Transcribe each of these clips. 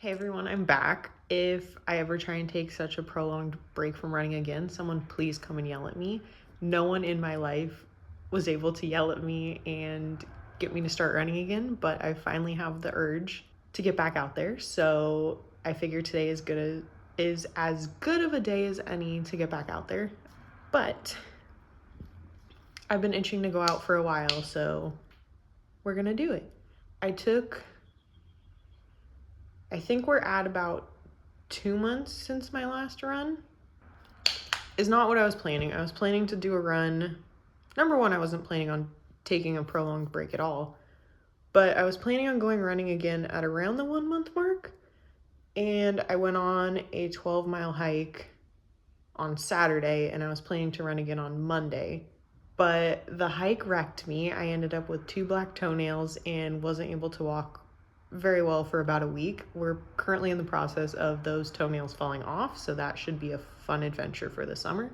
Hey everyone, I'm back. If I ever try and take such a prolonged break from running again, someone please come and yell at me. No one in my life was able to yell at me and get me to start running again, but I finally have the urge to get back out there. So I figure today is as good of a day as any to get back out there. But I've been itching to go out for a while, so we're gonna do it. I think we're at about 2 months since my last run. Is not what I was planning. I was planning to do a run. Number one, I wasn't planning on taking a prolonged break at all, but I was planning on going running again at around the 1 month mark. And I went on a 12-mile hike on Saturday, and I was planning to run again on Monday. But the hike wrecked me. I ended up with 2 black toenails and wasn't able to walk very well for about a week. We're currently in the process of those toenails falling off, so that should be a fun adventure for the summer.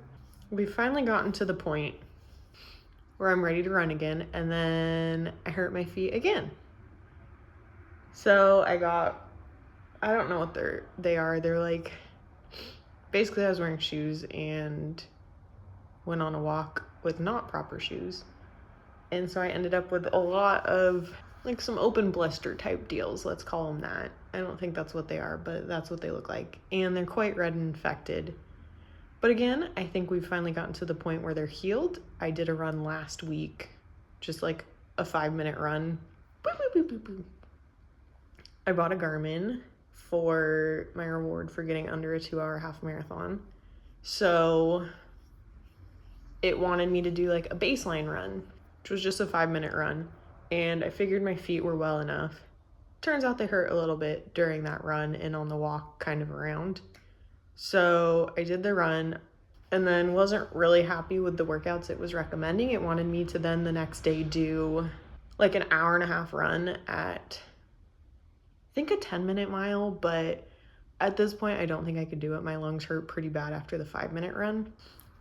We've finally gotten to the point where I'm ready to run again, and then I hurt my feet again. So I don't know what they are. They're like, basically I was wearing shoes and went on a walk with not proper shoes. And so I ended up with a lot of like some open blister type deals, let's call them that. I don't think that's what they are, but that's what they look like. And they're quite red and infected. But again, I think we've finally gotten to the point where they're healed. I did a run last week, just like a 5-minute run. Boop, boop, boop, boop, boop. I bought a Garmin for my reward for getting under a 2-hour half marathon. So it wanted me to do like a baseline run, which was just a 5-minute run. And I figured my feet were well enough. Turns out they hurt a little bit during that run and on the walk kind of around. So I did the run and then wasn't really happy with the workouts it was recommending. It wanted me to then the next day do like an hour and a half run at, I think, a 10-minute mile, but at this point I don't think I could do it. My lungs hurt pretty bad after the 5-minute run.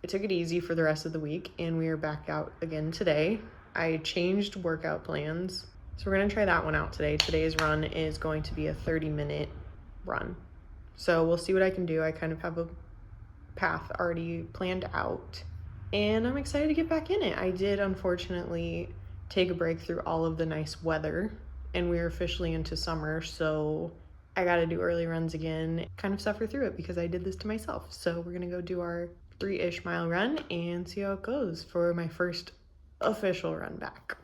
I took it easy for the rest of the week and we are back out again today. I changed workout plans, so we're gonna try that one out today. Today's run is going to be a 30-minute run. So we'll see what I can do. I kind of have a path already planned out and I'm excited to get back in it. I did unfortunately take a break through all of the nice weather and we're officially into summer, so I gotta do early runs again, kind of suffer through it because I did this to myself. So we're gonna go do our 3-ish mile run and see how it goes for my first official run back.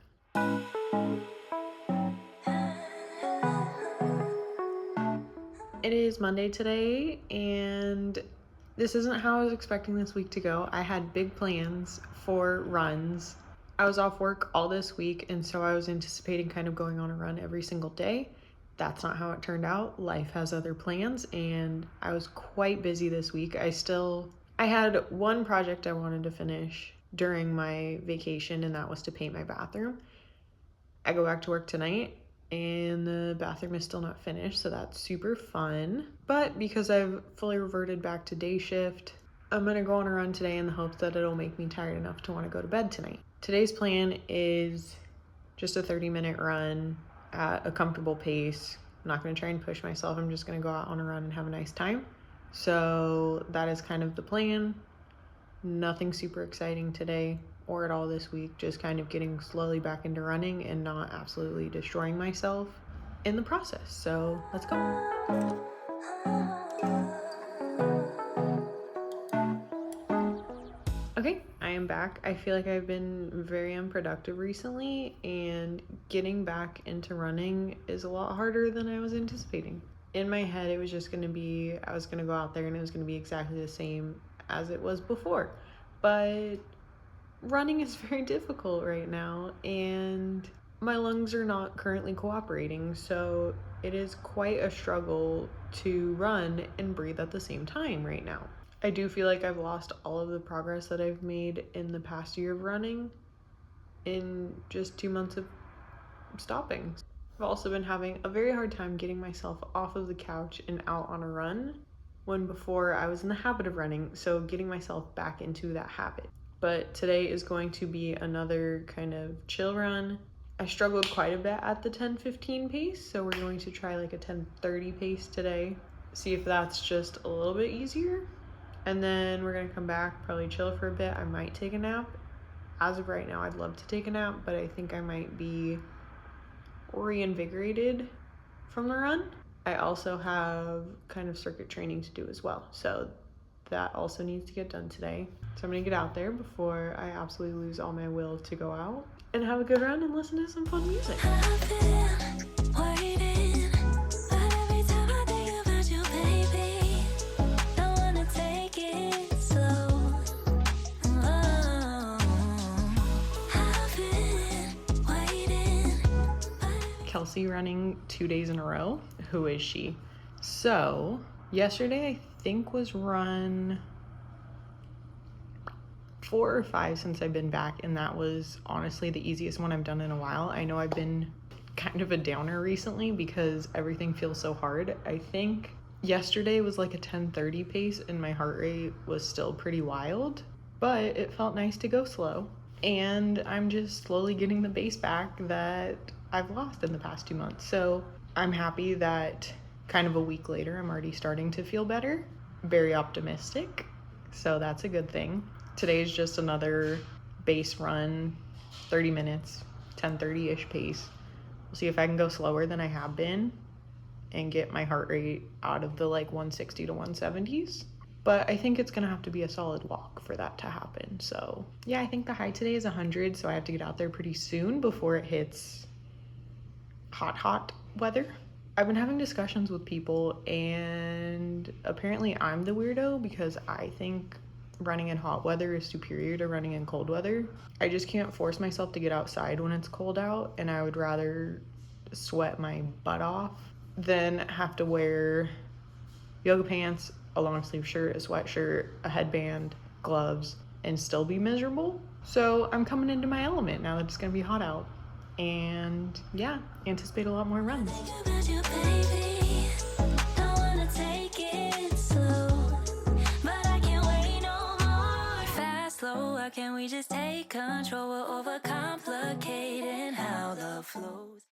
It is Monday today, and this isn't how I was expecting this week to go. I had big plans for runs. I was off work all this week, and so I was anticipating kind of going on a run every single day. That's not how it turned out. Life has other plans, and I was quite busy this week. I had one project I wanted to finish during my vacation, and that was to paint my bathroom. I go back to work tonight and the bathroom is still not finished, so that's super fun. But because I've fully reverted back to day shift, I'm gonna go on a run today in the hopes that it'll make me tired enough to want to go to bed tonight. Today's plan is just a 30-minute run at a comfortable pace. I'm not gonna try and push myself. I'm just gonna go out on a run and have a nice time. So that is kind of the plan. Nothing super exciting today or at all this week, just kind of getting slowly back into running and not absolutely destroying myself in the process. So let's go. Okay, I am back. I feel like I've been very unproductive recently, and getting back into running is a lot harder than I was anticipating. In my head, it was just gonna be, I was gonna go out there and it was gonna be exactly the same as it was before. But running is very difficult right now, and my lungs are not currently cooperating, so it is quite a struggle to run and breathe at the same time right now. I do feel like I've lost all of the progress that I've made in the past year of running in just 2 months of stopping. I've also been having a very hard time getting myself off of the couch and out on a run when before I was in the habit of running, so getting myself back into that habit. But today is going to be another kind of chill run. I struggled quite a bit at the 10:15 pace, so we're going to try like a 10:30 pace today. See if that's just a little bit easier. And then we're gonna come back, probably chill for a bit. I might take a nap. As of right now, I'd love to take a nap, but I think I might be reinvigorated from the run. I also have kind of circuit training to do as well, so that also needs to get done today. So I'm gonna get out there before I absolutely lose all my will to go out and have a good run and listen to some fun music. Kelsey running 2 days in a row. Who is she? So yesterday I think was run 4 or 5 since I've been back, and that was honestly the easiest one I've done in a while. I know I've been kind of a downer recently because everything feels so hard. I think yesterday was like a 10:30 pace and my heart rate was still pretty wild, but it felt nice to go slow. And I'm just slowly getting the base back that I've lost in the past 2 months. So I'm happy that kind of a week later, I'm already starting to feel better. Very optimistic. So that's a good thing. Today's just another base run, 30 minutes, 10:30-ish pace. We'll see if I can go slower than I have been and get my heart rate out of the like 160 to 170s. But I think it's gonna have to be a solid walk for that to happen. So yeah, I think the high today is 100, so I have to get out there pretty soon before it hits hot weather. I've been having discussions with people, and apparently I'm the weirdo because I think running in hot weather is superior to running in cold weather. I just can't force myself to get outside when it's cold out, and I would rather sweat my butt off than have to wear yoga pants, a long sleeve shirt, a sweatshirt, a headband, gloves, and still be miserable. So I'm coming into my element now that it's gonna be hot out. And yeah, anticipate a lot more runs. Why can't we just take control? We're overcomplicating how love flows.